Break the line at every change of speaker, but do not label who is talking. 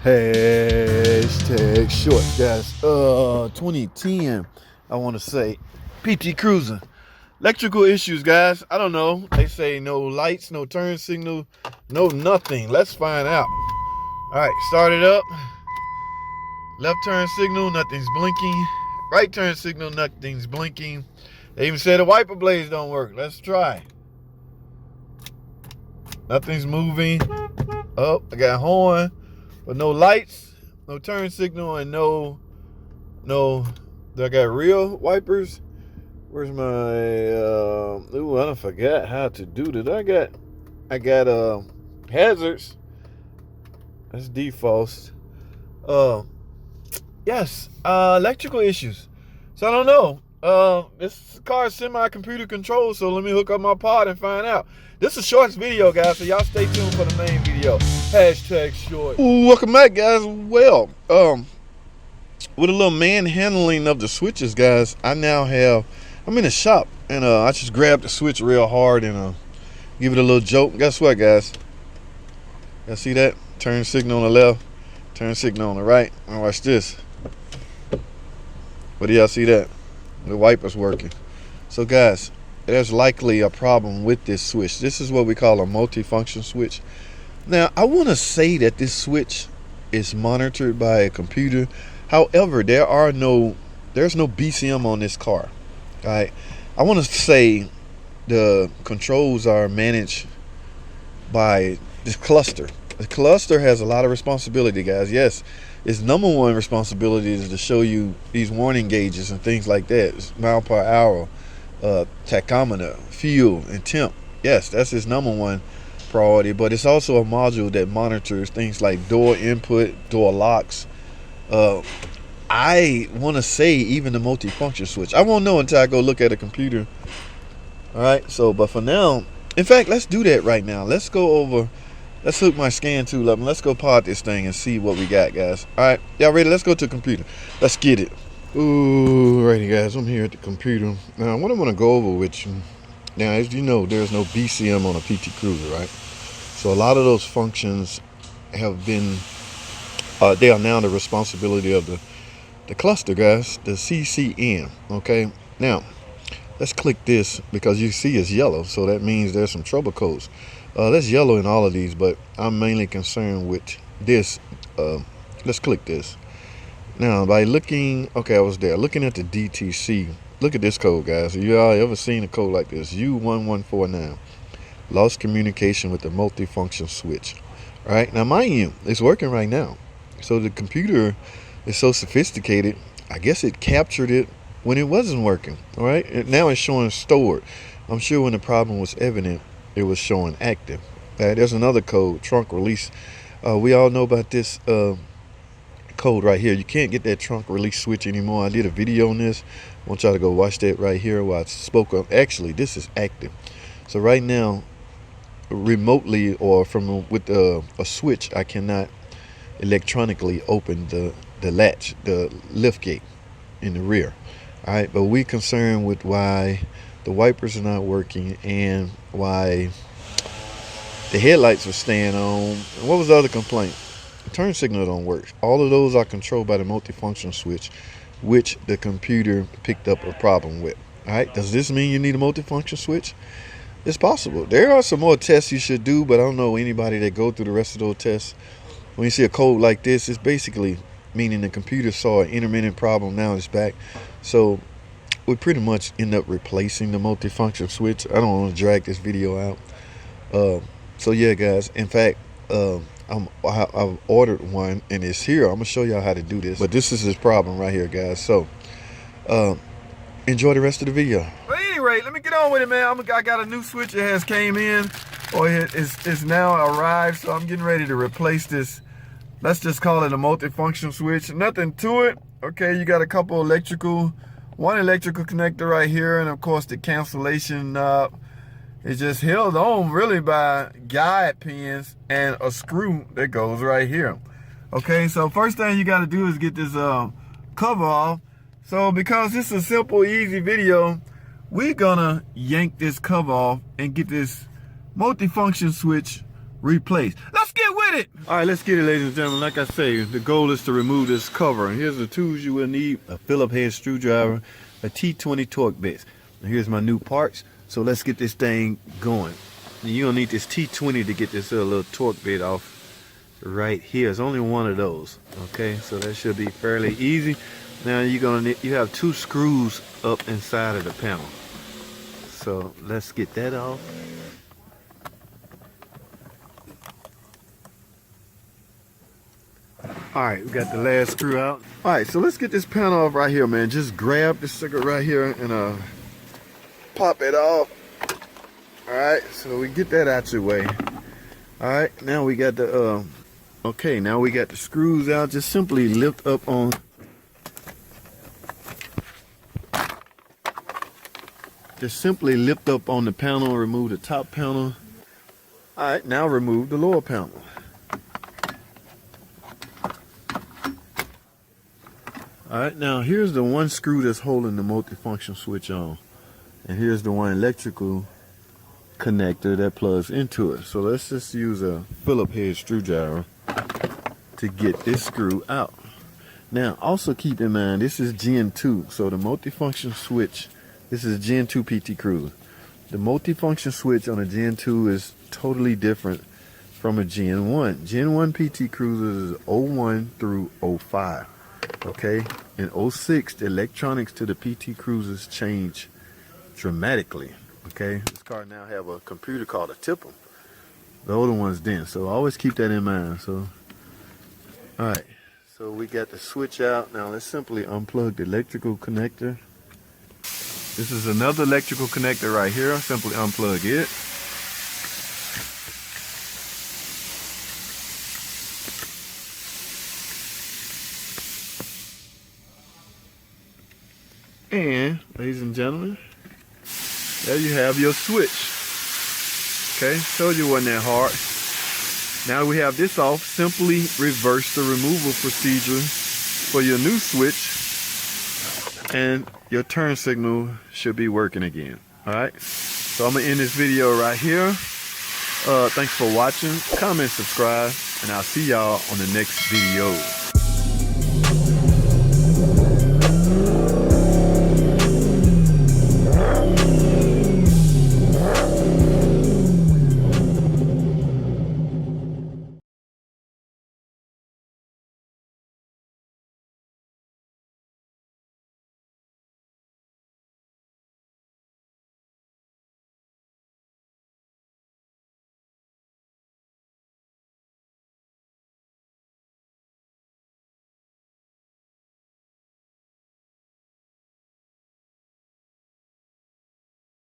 Hashtag short, guys. 2010, I want to say. PT Cruiser. Electrical issues, guys. I don't know. They say no lights, no turn signal, no nothing. Let's find out. All right, start it up. Left turn signal, nothing's blinking. Right turn signal, nothing's blinking. They even said the wiper blades don't work. Let's try. Nothing's moving. Oh, I got horn, but no lights, no turn signal, and no. Do I got real wipers? Where's my? Ooh, I don't forget how to do that. I got hazards. That's defaults. Yes, electrical issues. So I don't know. This car is semi-computer controlled, so let me hook up my pod and find out. This is a shorts video, guys, so y'all stay tuned for the main video. Hashtag short. Ooh, welcome back, guys. Well, with a little manhandling of the switches, guys, I'm in the shop, and I just grabbed the switch real hard and give it a little jolt. Guess what, guys? Y'all see that? Turn signal on the left, turn signal on the right. Now watch this. But do y'all see that? The wiper's working. So, guys, there's likely a problem with this switch. This is what we call a multifunction switch. Now, I want to say that this switch is monitored by a computer. However, there's no BCM on this car. All right. I want to say the controls are managed by this cluster. The cluster has a lot of responsibility, guys. Yes, its number one responsibility is to show you these warning gauges and things like that. It's mile per hour, tachometer, fuel, and temp. Yes, that's its number one priority. But it's also a module that monitors things like door input, door locks. I want to say even the multifunction switch. I won't know until I go look at a computer. All right. So, but for now, in fact, let's do that right now. Let's go over. Let's hook my scan tool up and let's go pod this thing and see what we got, guys. All right, y'all ready? Let's go to the computer. Let's get it. Ooh, righty, guys. I'm here at the computer. Now, what I want to go over with you. Now, as you know, there's no BCM on a PT Cruiser, right? So a lot of those functions have been, they are now the responsibility of the cluster, guys, the CCN, okay? Now, let's click this because you see it's yellow, so that means there's some trouble codes. That's yellow in all of these, but I'm mainly concerned with this. Let's click this. Now, by looking, okay, I was there. Looking at the DTC, look at this code, guys. You all ever seen a code like this? U1149. Lost communication with the multifunction switch. All right, now mind you, it's working right now. So the computer is so sophisticated, I guess it captured it when it wasn't working. All right, and now it's showing stored. I'm sure when the problem was evident, it was showing active. There's another code, trunk release. We all know about this code right here. You can't get that trunk release switch anymore. I did a video on this. I want y'all to go watch that right here where I spoke of. Actually, this is active. So right now, remotely or from with a switch, I cannot electronically open the latch, the lift gate in the rear. All right, but we're concerned with why the wipers are not working and why the headlights are staying on. And what was the other complaint? The turn signal don't work. All of those are controlled by the multifunction switch, which the computer picked up a problem with. All right, does this mean you need a multifunction switch? It's possible. There are some more tests you should do, but I don't know anybody that go through the rest of those tests. When you see a code like this, it's basically meaning the computer saw an intermittent problem, now it's back. So we pretty much end up replacing the multifunction switch. I don't want to drag this video out. So yeah, guys, in fact, I've ordered one and it's here. I'm gonna show y'all how to do this, but this is his problem right here, guys. So enjoy the rest of the video. But anyway, let me get on with it, man. I got a new switch. It has came in, or it's now arrived, so I'm getting ready to replace this. Let's just call it a multifunction switch. Nothing to it. Okay, you got a couple one electrical connector right here, and of course the cancellation knob is just held on really by guide pins and a screw that goes right here. Okay, so first thing you got to do is get this cover off. So because this is a simple, easy video, we're gonna yank this cover off and get this multifunction switch replaced. Let's get with get it. All right, let's get it, ladies and gentlemen. Like I say, the goal is to remove this cover. And here's the tools you will need: a Phillips head screwdriver, a T20 torque bit. And here's my new parts. So let's get this thing going. And you'll need this T20 to get this little torque bit off right here. It's only one of those. Okay, so that should be fairly easy. Now you're gonna need, you have 2 screws up inside of the panel. So let's get that off. Alright, we got the last screw out. Alright, so let's get this panel off right here, man. Just grab this sucker right here and pop it off. Alright, so we get that out your way. Alright, now we got the okay, now we got the screws out. Just simply lift up on the panel, remove the top panel. Alright, now remove the lower panel. Alright, now here's the one screw that's holding the multifunction switch on. And here's the one electrical connector that plugs into it. So let's just use a Phillips head screwdriver to get this screw out. Now also keep in mind, this is Gen 2. So the multifunction switch, this is Gen 2 PT Cruiser. The multifunction switch on a Gen 2 is totally different from a Gen 1. Gen 1 PT Cruiser is 01 through 05. Okay, in 06, the electronics to the PT Cruisers change dramatically. Okay, this car now have a computer called a tipper. The older ones didn't, so always keep that in mind. So, all right, so we got the switch out. Now let's simply unplug the electrical connector. This is another electrical connector right here. Simply unplug it. And, ladies and gentlemen, there you have your switch. Okay, told you it wasn't that hard. Now we have this off, simply reverse the removal procedure for your new switch, and your turn signal should be working again. Alright, so I'm going to end this video right here. Thanks for watching. Comment, subscribe, and I'll see y'all on the next video.